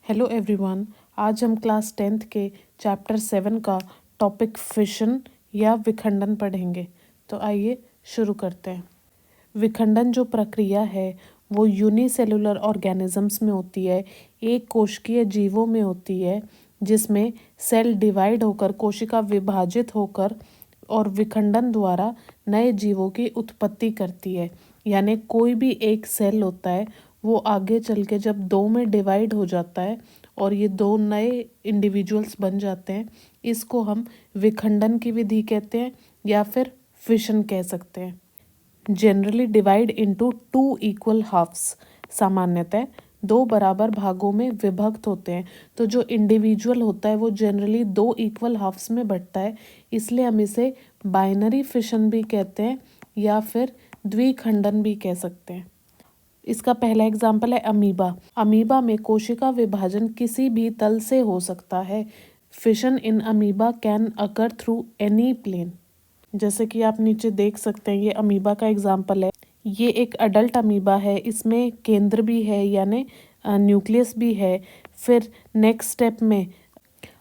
Hello everyone. आज हम class 10th के चैप्टर 7 का टॉपिक फिशन या विखंडन पढ़ेंगे। तो आइए शुरू करते हैं। विखंडन जो प्रक्रिया है वो यूनिसेलुलर ऑर्गेनिजम्स में होती है, एक कोशिकीय जीवों में होती है, जिसमें सेल डिवाइड होकर कोशिका विभाजित होकर और विखंडन द्वारा नए जीवों की उत्पत्ति करती है। यानी कोई भी एक सेल होता है वो आगे चल के जब दो में डिवाइड हो जाता है और ये दो नए इंडिविजुअल्स बन जाते हैं, इसको हम विखंडन की विधि कहते हैं या फिर फिशन कह सकते हैं। Generally divide into 2 equal halves, सामान्यतः दो बराबर भागों में विभक्त होते हैं। तो जो इंडिविजुअल होता है वो जनरली 2 इक्वल हाफ्स में बंटता है, इसलिए हम इसे बाइनरी फिशन भी कहते हैं या फिर द्विखंडन भी कह सकते हैं। इसका पहला एग्जाम्पल है अमीबा। अमीबा में कोशिका विभाजन किसी भी तल से हो सकता है। Fission in amoeba can occur through any plane. जैसे कि आप नीचे देख सकते हैं, ये अमीबा का एग्जाम्पल है। ये एक अडल्ट अमीबा है, इसमें केंद्र भी है यानी न्यूक्लियस भी है। फिर नेक्स्ट स्टेप में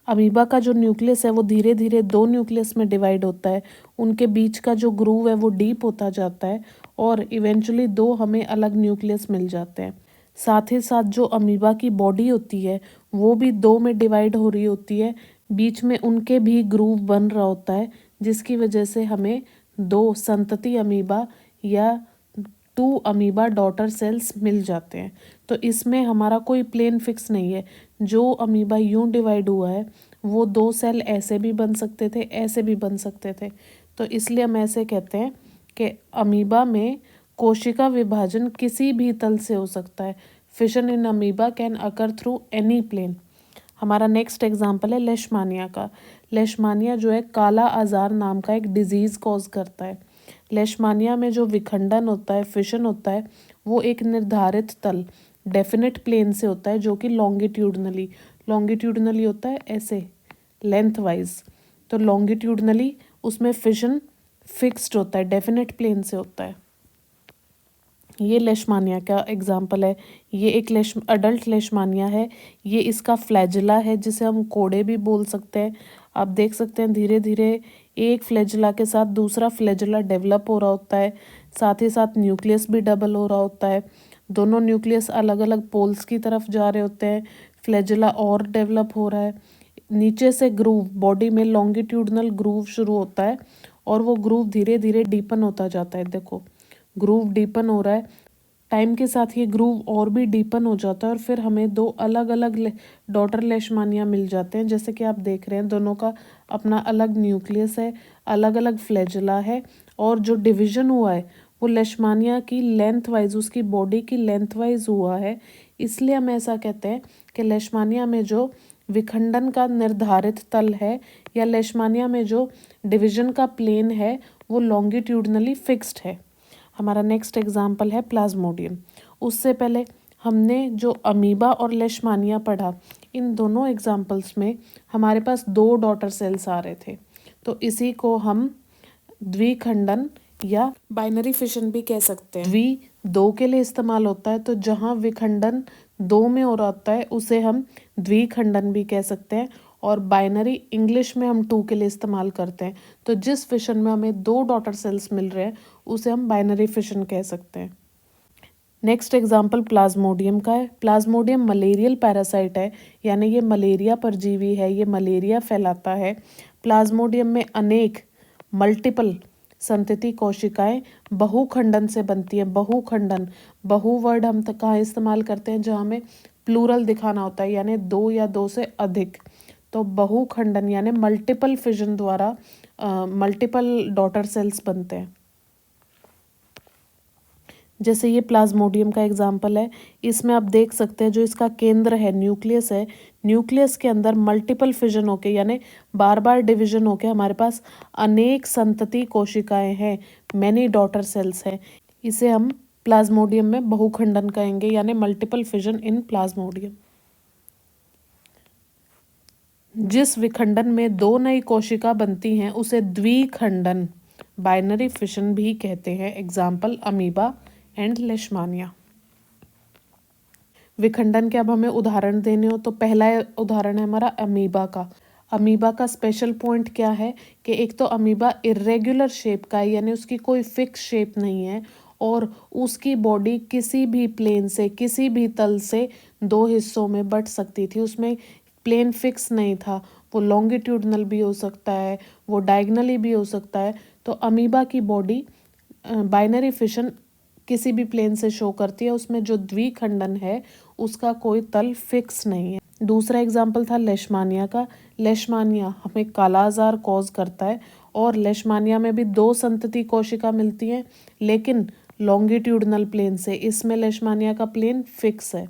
अमीबा का जो न्यूक्लियस है वो धीरे धीरे 2 न्यूक्लियस में डिवाइड होता है, उनके बीच का जो ग्रूव है वो डीप होता जाता है और इवेंचुअली 2 हमें अलग न्यूक्लियस मिल जाते हैं। साथ ही साथ जो अमीबा की बॉडी होती है वो भी 2 में डिवाइड हो रही होती है, बीच में उनके भी ग्रूव बन रहा होता है, जिसकी वजह से हमें 2 संतति अमीबा या 2 अमीबा डॉटर सेल्स मिल जाते हैं। तो इसमें हमारा कोई प्लेन फिक्स नहीं है। जो अमीबा यूं डिवाइड हुआ है वो 2 सेल ऐसे भी बन सकते थे, ऐसे भी बन सकते थे। तो इसलिए हम ऐसे कहते हैं कि अमीबा में कोशिका विभाजन किसी भी तल से हो सकता है। Fission in amoeba can occur through any plane. हमारा नेक्स्ट एग्जाम्पल है लेशमानिया का। लेशमानिया जो है काला आजार नाम का एक डिजीज कॉज करता है। लेशमानिया में जो विखंडन होता है, फिशन होता है, वो एक निर्धारित तल डेफिनेट प्लेन से होता है, जो कि लॉन्गिट्यूडनली होता है, ऐसे लेंथ वाइज। तो लॉन्गिट्यूडनली उसमें फिशन फिक्स्ड होता है, डेफिनेट प्लेन से होता है। ये लेशमानिया का एग्जाम्पल है। ये एक अडल्ट लेशमानिया है। ये इसका फ्लैजिला है जिसे हम कोड़े भी बोल सकते हैं। आप देख सकते हैं धीरे धीरे एक फ्लैजिला के साथ दूसरा फ्लैजिला डेवलप हो रहा होता है, साथ ही साथ न्यूक्लियस भी डबल हो रहा होता है। दोनों न्यूक्लियस अलग अलग पोल्स की तरफ जा रहे होते हैं, फ्लैजिला और डेवलप हो रहा है। नीचे से ग्रूव, बॉडी में लॉन्गिट्यूडनल ग्रूव शुरू होता है और वो ग्रूव धीरे धीरे डीपन होता जाता है। देखो ग्रूव डीपन हो रहा है, टाइम के साथ ये ग्रूव और भी डीपन हो जाता है और फिर हमें 2 अलग अलग डॉटर लेशमानिया मिल जाते हैं। जैसे कि आप देख रहे हैं दोनों का अपना अलग न्यूक्लियस है, अलग अलग फ्लैजिला है और जो डिवीजन हुआ है वो लेशमानिया की लेंथ वाइज, उसकी बॉडी की लेंथ वाइज हुआ है। इसलिए हम ऐसा कहते हैं कि लेशमानिया में जो विखंडन का निर्धारित तल है या लेशमानिया में जो डिवीजन का प्लेन है वो लॉन्गिट्यूडनली फिक्स्ड है। हमारा नेक्स्ट एग्जाम्पल है प्लाज्मोडियम। उससे पहले हमने जो अमीबा और लेशमानिया पढ़ा, इन दोनों एग्जाम्पल्स में हमारे पास 2 डॉटर सेल्स आ रहे थे। तो इसी को हम द्विखंडन या बाइनरी फिशन भी कह सकते हैं। 2 के लिए इस्तेमाल होता है, तो जहाँ विखंडन 2 में हो रहा होता है उसे हम द्विखंडन भी कह सकते हैं, और बाइनरी इंग्लिश में हम 2 के लिए इस्तेमाल करते हैं। तो जिस फिशन में हमें 2 डॉटर सेल्स मिल रहे हैं उसे हम बाइनरी फिशन कह सकते हैं। नेक्स्ट एग्जाम्पल प्लाज्मोडियम का है। प्लाज्मोडियम मलेरियल पैरासाइट है, यानी ये मलेरिया परजीवी है, ये मलेरिया फैलाता है। प्लाज्मोडियम में अनेक मल्टीपल संतति कोशिकाएं बहुखंडन से बनती हैं। बहुखंडन, बहु वर्ड हम कहाँ इस्तेमाल करते हैं जहाँ हमें प्लूरल दिखाना होता है, यानी 2 या 2 से अधिक। तो बहुखंडन यानी मल्टीपल फिजन द्वारा मल्टीपल डॉटर सेल्स बनते हैं। जैसे ये प्लाज्मोडियम का एग्जाम्पल है, इसमें आप देख सकते हैं जो इसका केंद्र है, न्यूक्लियस है, न्यूक्लियस के अंदर मल्टीपल फिजन होके यानी बार बार डिवीजन होके हमारे पास अनेक संतति कोशिकाएं हैं, मैनी डॉटर सेल्स हैं। इसे हम प्लाज्मोडियम में बहुखंडन कहेंगे, यानी मल्टीपल फिजन इन प्लाज्मोडियम। जिस विखंडन में 2 नई कोशिका बनती हैं उसे द्विखंडन, बाइनरी फिशन भी कहते हैं। Example amoeba and लेशमानिया। विखंडन के अब हमें उदाहरण देने हो तो पहला उदाहरण है हमारा अमीबा का। अमीबा का स्पेशल पॉइंट क्या है कि एक तो अमीबा इर्रेगुलर शेप का है, यानी उसकी कोई फिक्स शेप नहीं है और उसकी बॉडी किसी भी प्लेन से, किसी भी तल से दो हिस्सों में बट सकती थी। उसमें प्लेन फिक्स नहीं था, वो लॉन्गिट्यूडनल भी हो सकता है, वो डायगनली भी हो सकता है। तो अमीबा की बॉडी बाइनरी फिशन किसी भी प्लेन से शो करती है, उसमें जो द्विखंडन है उसका कोई तल फिक्स नहीं है। दूसरा एग्जाम्पल था लेशमानिया का। लेशमानिया हमें काला आजार कॉज करता है और लेशमानिया में भी दो संतति कोशिका मिलती हैं लेकिन लॉन्गिट्यूडनल प्लेन से। इसमें लेशमानिया का प्लेन फिक्स है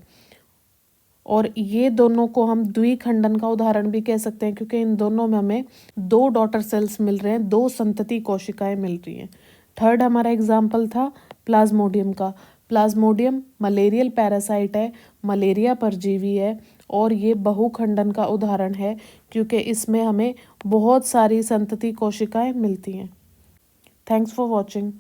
और ये दोनों को हम द्विखंडन का उदाहरण भी कह सकते हैं क्योंकि इन दोनों में हमें दो डॉटर सेल्स मिल रहे हैं, दो संतति कोशिकाएं मिल रही हैं। थर्ड हमारा एग्जाम्पल था प्लाज्मोडियम का। प्लाज्मोडियम मलेरियल पैरासाइट है, मलेरिया परजीवी है और ये बहुखंडन का उदाहरण है क्योंकि इसमें हमें बहुत सारी संतति कोशिकाएं मिलती हैं। Thanks for watching.